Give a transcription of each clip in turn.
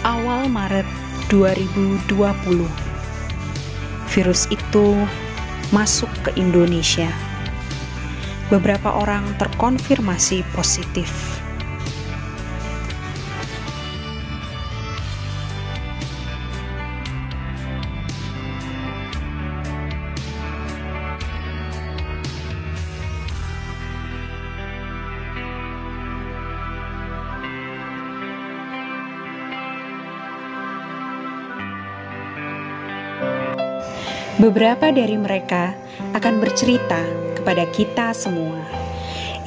Awal Maret 2020, virus itu masuk ke Indonesia. Beberapa orang terkonfirmasi positif. Beberapa dari mereka akan bercerita kepada kita semua.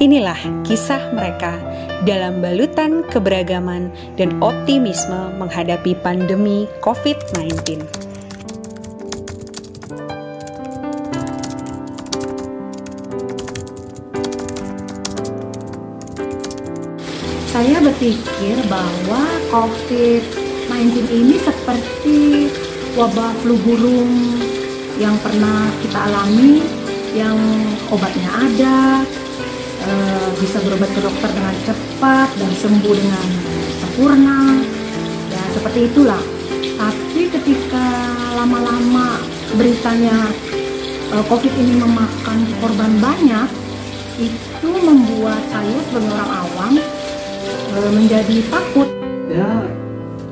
Inilah kisah mereka dalam balutan keberagaman dan optimisme menghadapi pandemi COVID-19. Saya berpikir bahwa COVID-19 ini seperti wabah flu burung yang pernah kita alami, yang obatnya ada, bisa berobat ke dokter dengan cepat dan sembuh dengan sempurna, ya seperti itulah. Tapi ketika lama-lama beritanya COVID ini memakan korban banyak, itu membuat saya sebagai orang awam menjadi takut. Ya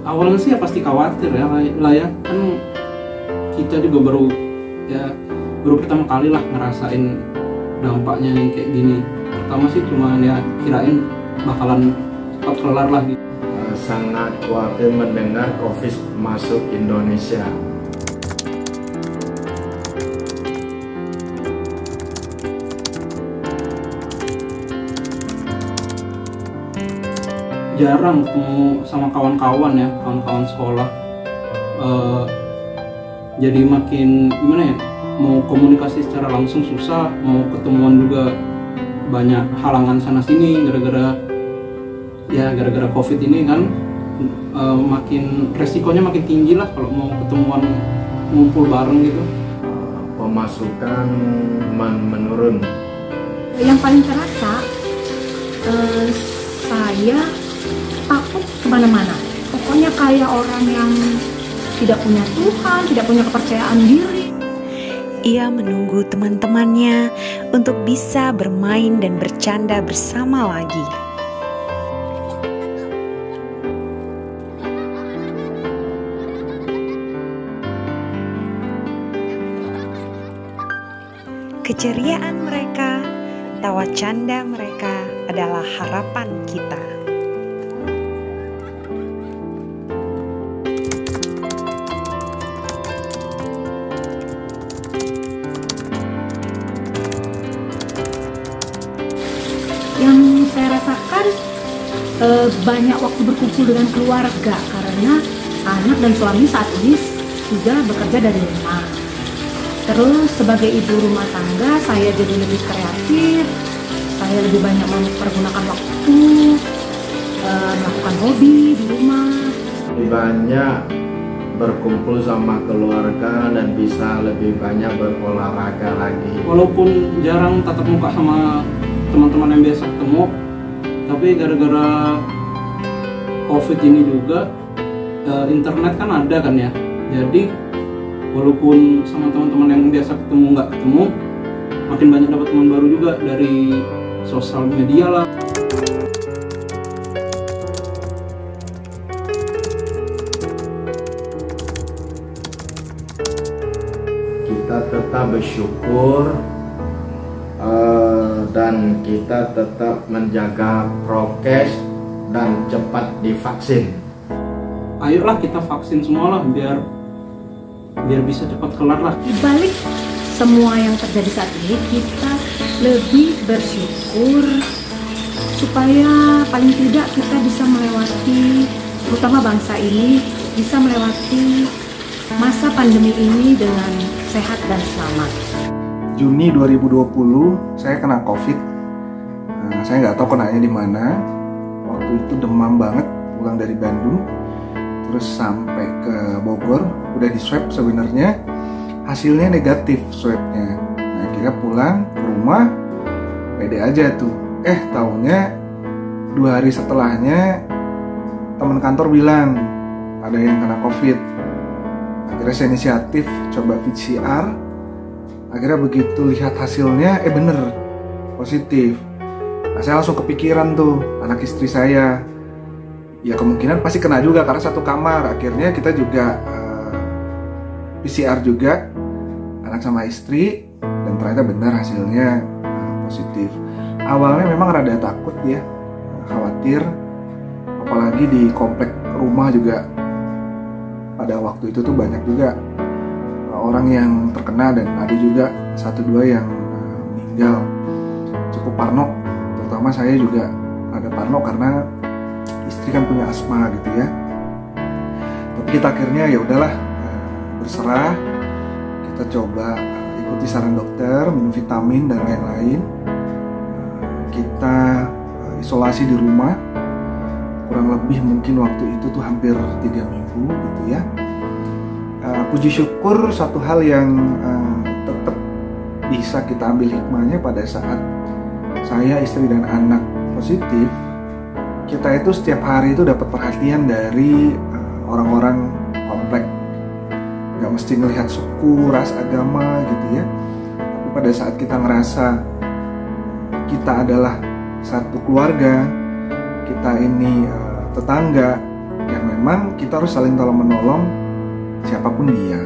awalnya sih ya pasti khawatir ya kan kita juga baru pertama kali lah ngerasain dampaknya yang kayak gini. Pertama sih cuma ya kirain bakalan cepat kelar lah gitu. Sangat khawatir mendengar COVID masuk Indonesia. Jarang ketemu sama kawan-kawan ya, kawan-kawan sekolah. Jadi makin gimana ya, mau komunikasi secara langsung susah, mau ketemuan juga banyak halangan sana sini gara-gara COVID ini kan. Makin resikonya makin tinggi lah kalau mau ketemuan ngumpul bareng gitu. Pemasukan menurun. Yang paling terasa saya takut kemana-mana. Pokoknya kayak orang yang tidak punya Tuhan, tidak punya kepercayaan diri. Ia menunggu teman-temannya untuk bisa bermain dan bercanda bersama lagi. Keceriaan mereka, tawa canda mereka adalah harapan kita. Yang saya rasakan banyak waktu berkumpul dengan keluarga karena anak dan suami saat ini sudah bekerja dari rumah. Terus sebagai ibu rumah tangga saya jadi lebih kreatif, saya lebih banyak mempergunakan waktu, melakukan hobi di rumah. Lebih banyak berkumpul sama keluarga dan bisa lebih banyak berolahraga lagi. Walaupun jarang tatap muka sama teman-teman yang biasa ketemu, tapi gara-gara COVID ini juga internet kan ada kan ya, jadi walaupun sama teman-teman yang biasa ketemu nggak ketemu, makin banyak dapat teman baru juga dari sosial media lah. Kita tetap bersyukur dan kita tetap menjaga prokes dan cepat divaksin. Ayolah kita vaksin semua lah biar bisa cepat kelar lah. Di balik semua yang terjadi saat ini, kita lebih bersyukur supaya paling tidak kita bisa melewati, terutama bangsa ini, bisa melewati masa pandemi ini dengan sehat dan selamat. Juni 2020 saya kena COVID. Saya nggak tahu kenanya di mana. Waktu itu demam banget, pulang dari Bandung, terus sampai ke Bogor, udah di swab sebenarnya, hasilnya negatif swabnya. Nah, akhirnya pulang ke rumah, pede aja tuh. Taunya 2 hari setelahnya teman kantor bilang, ada yang kena COVID. Akhirnya saya inisiatif coba PCR. Akhirnya begitu lihat hasilnya, bener, positif. Nah, saya langsung kepikiran tuh, anak istri saya, ya kemungkinan pasti kena juga karena satu kamar. Akhirnya kita juga PCR juga, anak sama istri, dan ternyata benar hasilnya positif. Awalnya memang rada takut ya, khawatir, apalagi di komplek rumah juga pada waktu itu tuh banyak juga orang yang terkena dan ada juga 1-2 yang meninggal. Cukup parno, terutama saya juga ada parno karena istri kan punya asma gitu ya. Tapi kita akhirnya ya udahlah, berserah, kita coba ikuti saran dokter, minum vitamin dan lain-lain. Kita isolasi di rumah kurang lebih mungkin waktu itu tuh hampir 3 minggu gitu ya. Puji syukur satu hal yang tetap bisa kita ambil hikmahnya pada saat saya, istri dan anak positif, kita itu setiap hari itu dapat perhatian dari orang-orang komplek. Gak mesti ngelihat suku, ras, agama gitu ya. Tapi pada saat kita ngerasa kita adalah satu keluarga, kita ini tetangga, yang memang kita harus saling tolong menolong siapapun dia.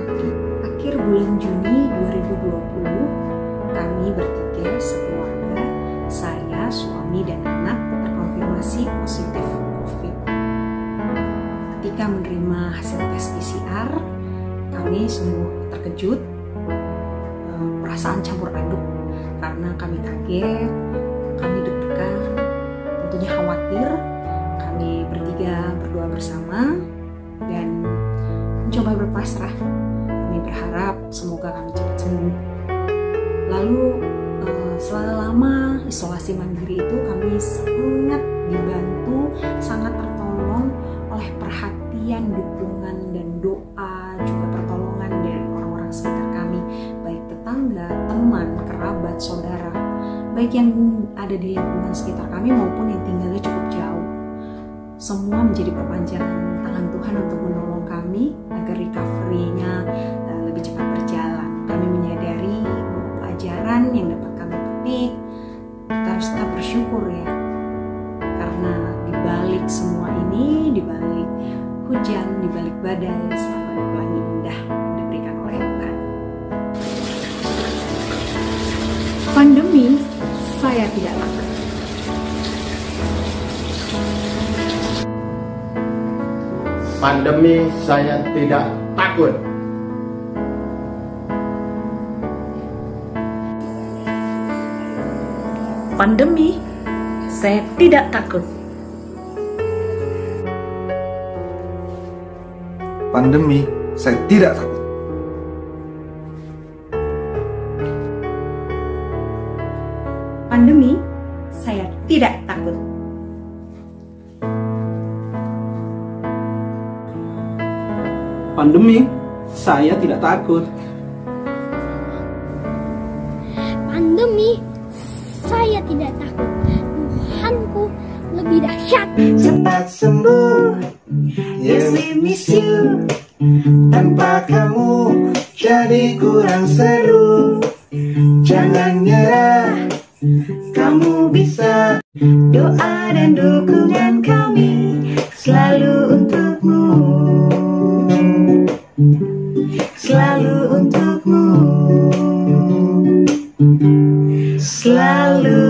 Akhir bulan Juni 2020, kami bertiga sekeluarga, saya, suami dan anak terkonfirmasi positif COVID. Ketika menerima hasil tes PCR, kami semua terkejut, perasaan campur aduk karena kami kaget, kami deg-degan, tentunya khawatir. Kami bertiga berdoa bersama dan mencoba berpasrah. Kami berharap semoga kami cepat sembuh. Lalu selama isolasi mandiri itu kami sangat dibantu, sangat tertolong oleh perhatian, dukungan dan doa, juga pertolongan dari orang-orang sekitar kami, baik tetangga, teman, kerabat, saudara, baik yang ada di lingkungan sekitar kami maupun yang tinggalnya cukup jauh. Semua menjadi perpanjangan tangan Tuhan untuk menolong kami agar recovery-nya lebih cepat berjalan. Kami menyadari pelajaran yang dapat kami petik, kita harus tetap bersyukur ya. Karena dibalik semua ini, dibalik hujan, dibalik badai, selalu ada pelangi indah yang diberikan oleh Tuhan. Pandemi, saya tidak takut. Pandemi, saya tidak takut. Pandemi, saya tidak takut. Pandemi, saya tidak takut. Pandemi, saya tidak takut. Pandemi, saya tidak takut. Pandemi, saya tidak takut. Tuhanku lebih dahsyat. Cepat sembuh, yes we miss you. Tanpa kamu jadi kurang seru. Jangan nyerah, kamu bisa. Doa dan dukungan kami selalu untukmu, selalu untukmu, selalu